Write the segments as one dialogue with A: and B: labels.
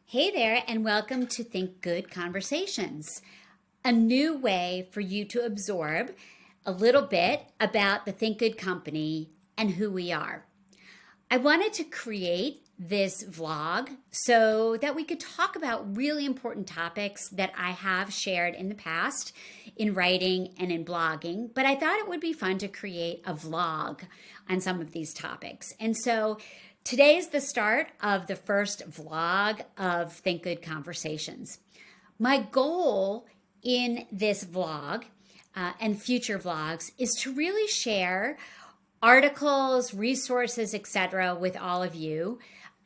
A: Hey there, and welcome to Think Good Conversations, a new way for you to absorb a little bit about the Think Good company and who we are. I wanted to create this vlog so that we could talk about really important topics that I have shared in the past in writing and in blogging, but I thought it would be fun to create a vlog on some of these topics. And so today is the start of the first vlog of Think Good Conversations. My goal in this vlog and future vlogs is to really share articles, resources, etc. with all of you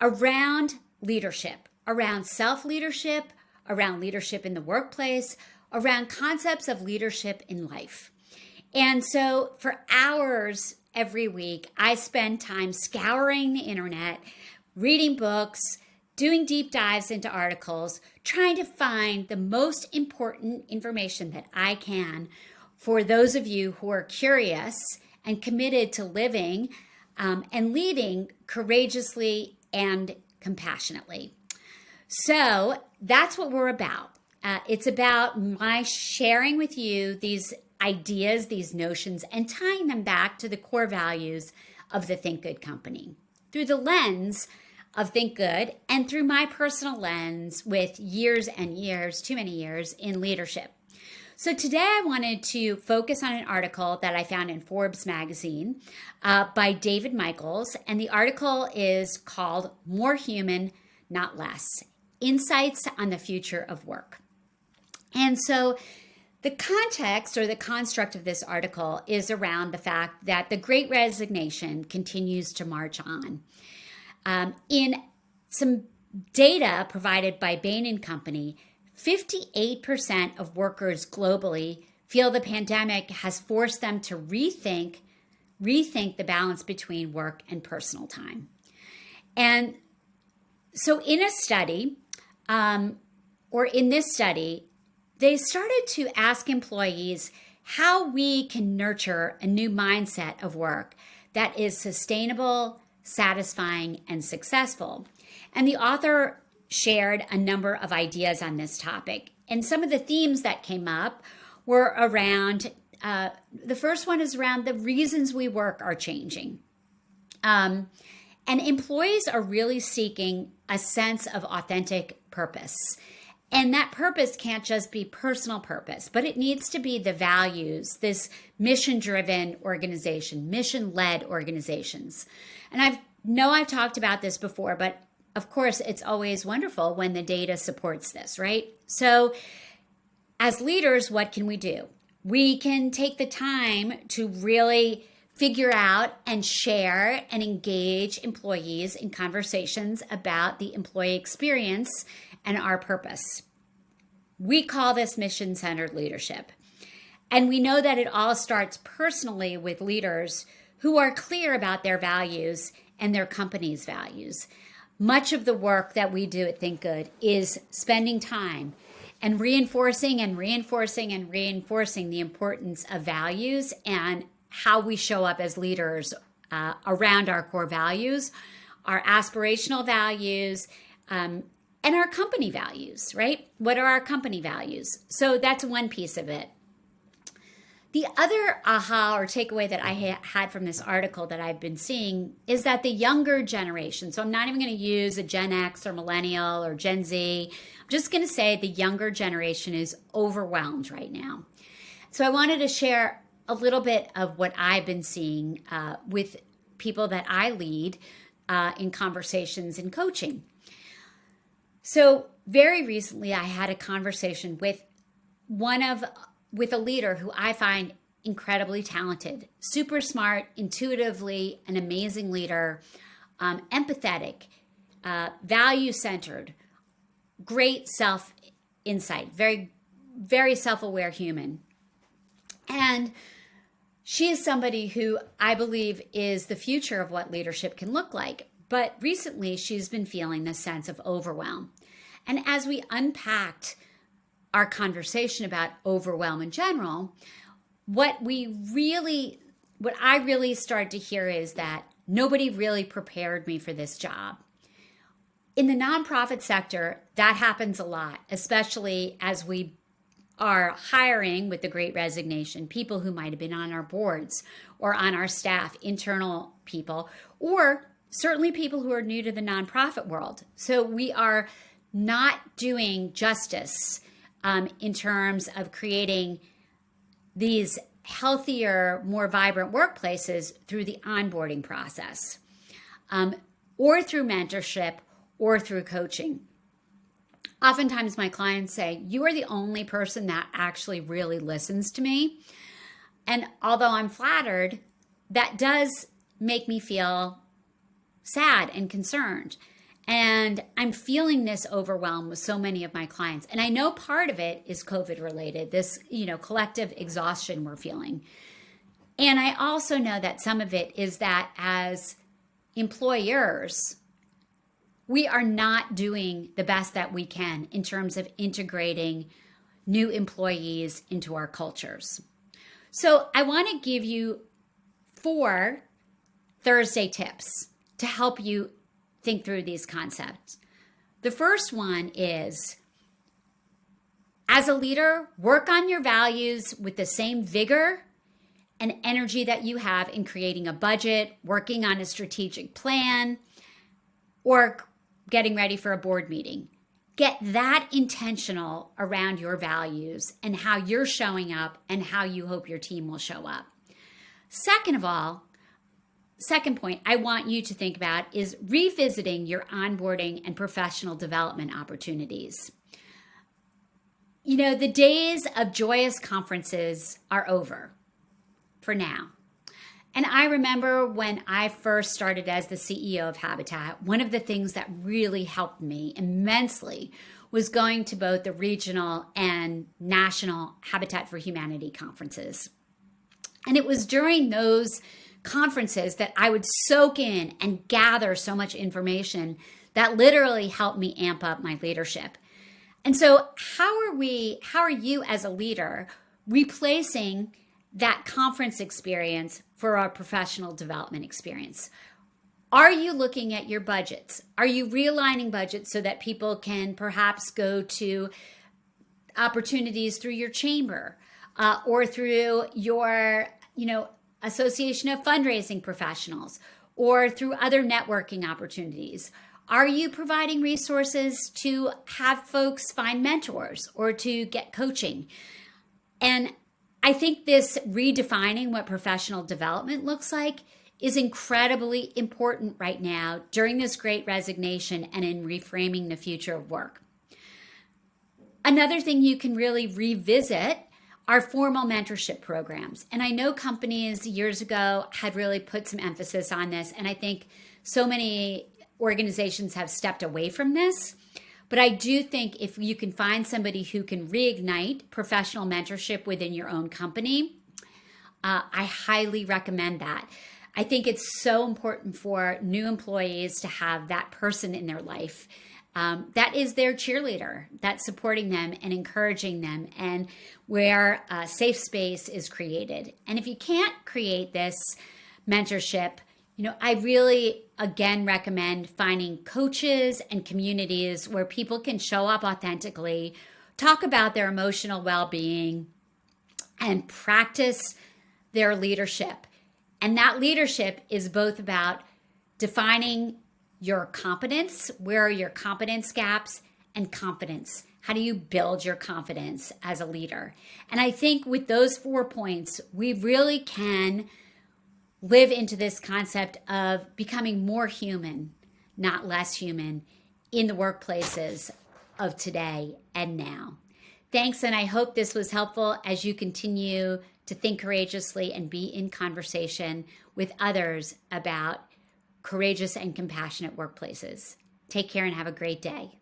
A: around leadership, around self-leadership, around leadership in the workplace, around concepts of leadership in life. And so for hours every week, I spend time scouring the internet, reading books, doing deep dives into articles, trying to find the most important information that I can for those of you who are curious and committed to living and leading courageously and compassionately. So that's what we're about. It's about my sharing with you these ideas, these notions, and tying them back to the core values of the Think Good company through the lens of Think Good and through my personal lens with years and years, too many years, in leadership. So today I wanted to focus on an article that I found in Forbes magazine by David Michels, and the article is called More Human, Not Less: Insights on the Future of Work. And so the context or the construct of this article is around the fact that the Great Resignation continues to march on. In some data provided by Bain & Company, 58% of workers globally feel the pandemic has forced them to rethink the balance between work and personal time. And so in this study, they started to ask employees how we can nurture a new mindset of work that is sustainable, satisfying, and successful. And the author shared a number of ideas on this topic. And some of the themes that came up were around, the first one is around the reasons we work are changing. And employees are really seeking a sense of authentic purpose. And that purpose can't just be personal purpose, but it needs to be the values, this mission-driven organization, mission-led organizations. And I've talked about this before, but of course, it's always wonderful when the data supports this, right? So as leaders, what can we do? We can take the time to really figure out and share and engage employees in conversations about the employee experience and our purpose. We call this mission-centered leadership. And we know that it all starts personally with leaders who are clear about their values and their company's values. Much of the work that we do at Think Good is spending time and reinforcing the importance of values and how we show up as leaders around our core values, our aspirational values, and our company values, right? What are our company values? So that's one piece of it. The other aha or takeaway that I had from this article that I've been seeing is that the younger generation, so I'm not even going to use a Gen X or Millennial or Gen Z, I'm just going to say the younger generation is overwhelmed right now. So I wanted to share a little bit of what I've been seeing with people that I lead in conversations and coaching. So very recently I had a conversation with a leader who I find incredibly talented, super smart, intuitively an amazing leader, empathetic, value-centered, great self-insight, very, very self-aware human. And she is somebody who I believe is the future of what leadership can look like. But recently she's been feeling this sense of overwhelm. And as we unpacked our conversation about overwhelm in general, what I really started to hear is that nobody really prepared me for this job. In the nonprofit sector, that happens a lot, especially as we are hiring with the Great Resignation, people who might have been on our boards or on our staff, internal people, or certainly people who are new to the nonprofit world. So we are not doing justice in terms of creating these healthier, more vibrant workplaces through the onboarding process, or through mentorship, or through coaching. Oftentimes my clients say, you are the only person that actually really listens to me. And although I'm flattered, that does make me feel sad and concerned. And I'm feeling this overwhelm with so many of my clients. And I know part of it is COVID related, this, collective exhaustion we're feeling. And I also know that some of it is that as employers, we are not doing the best that we can in terms of integrating new employees into our cultures. So I want to give you 4 Thursday tips to help you think through these concepts. The first one is, as a leader, work on your values with the same vigor and energy that you have in creating a budget, working on a strategic plan, or getting ready for a board meeting. Get that intentional around your values and how you're showing up and how you hope your team will show up. Second point I want you to think about is revisiting your onboarding and professional development opportunities. The days of joyous conferences are over for now. And I remember when I first started as the CEO of Habitat, one of the things that really helped me immensely was going to both the regional and national Habitat for Humanity conferences. And it was during those conferences that I would soak in and gather so much information that literally helped me amp up my leadership. And so how are you as a leader replacing that conference experience for our professional development experience? Are you looking at your budgets? Are you realigning budgets so that people can perhaps go to opportunities through your chamber or through your, association of fundraising professionals or through other networking opportunities? Are you providing resources to have folks find mentors or to get coaching? And I think this redefining what professional development looks like is incredibly important right now during this Great Resignation and in reframing the future of work. Another thing you can really revisit are formal mentorship programs. And I know companies years ago had really put some emphasis on this, and I think so many organizations have stepped away from this. But I do think if you can find somebody who can reignite professional mentorship within your own company, I highly recommend that. I think it's so important for new employees to have that person in their life that is their cheerleader, that's supporting them and encouraging them, and where a safe space is created. And if you can't create this mentorship, I really, again, recommend finding coaches and communities where people can show up authentically, talk about their emotional well-being, and practice their leadership. And that leadership is both about defining your competence, where are your competence gaps, and confidence. How do you build your confidence as a leader? And I think with those 4 points, we really can live into this concept of becoming more human, not less human, in the workplaces of today and now. Thanks, and I hope this was helpful as you continue to think courageously and be in conversation with others about courageous and compassionate workplaces. Take care and have a great day.